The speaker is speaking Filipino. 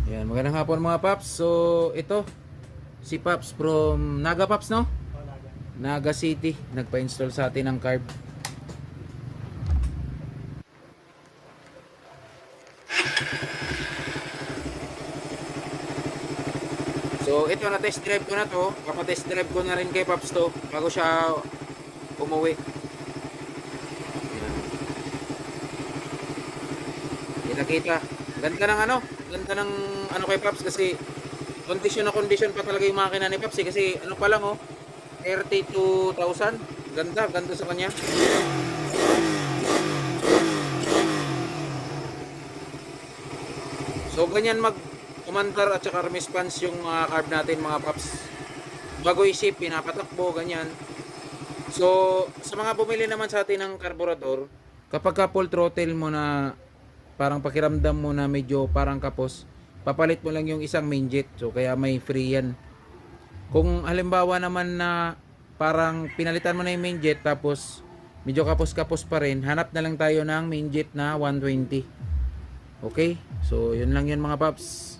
Yan, magandang hapon mga paps. So, ito si Paps from Naga Paps, no? Naga City, nagpa-install sa atin ng carb. So, ito na test drive ko na to. Papa-test drive ko na rin kay Paps to bago siya umuwi. Kita-kita. Ganda ng ganda ng kay Paps kasi condition na condition pa talaga yung makina ni Paps kasi ano pa lang 32,000. Ganda sa kanya. So ganyan umandar at saka response yung carb natin mga Paps. Bago isip, pinapatakbo, ganyan. So sa mga bumili naman sa atin ng carburetor, kapag ka full throttle mo na parang pakiramdam mo na medyo parang kapos, papalit mo lang yung isang main jet. So kaya may free yan. Kung halimbawa naman na parang pinalitan mo na yung main jet tapos medyo kapos-kapos pa rin, hanap na lang tayo ng main jet na 120. Okay? So yun lang yun mga paps.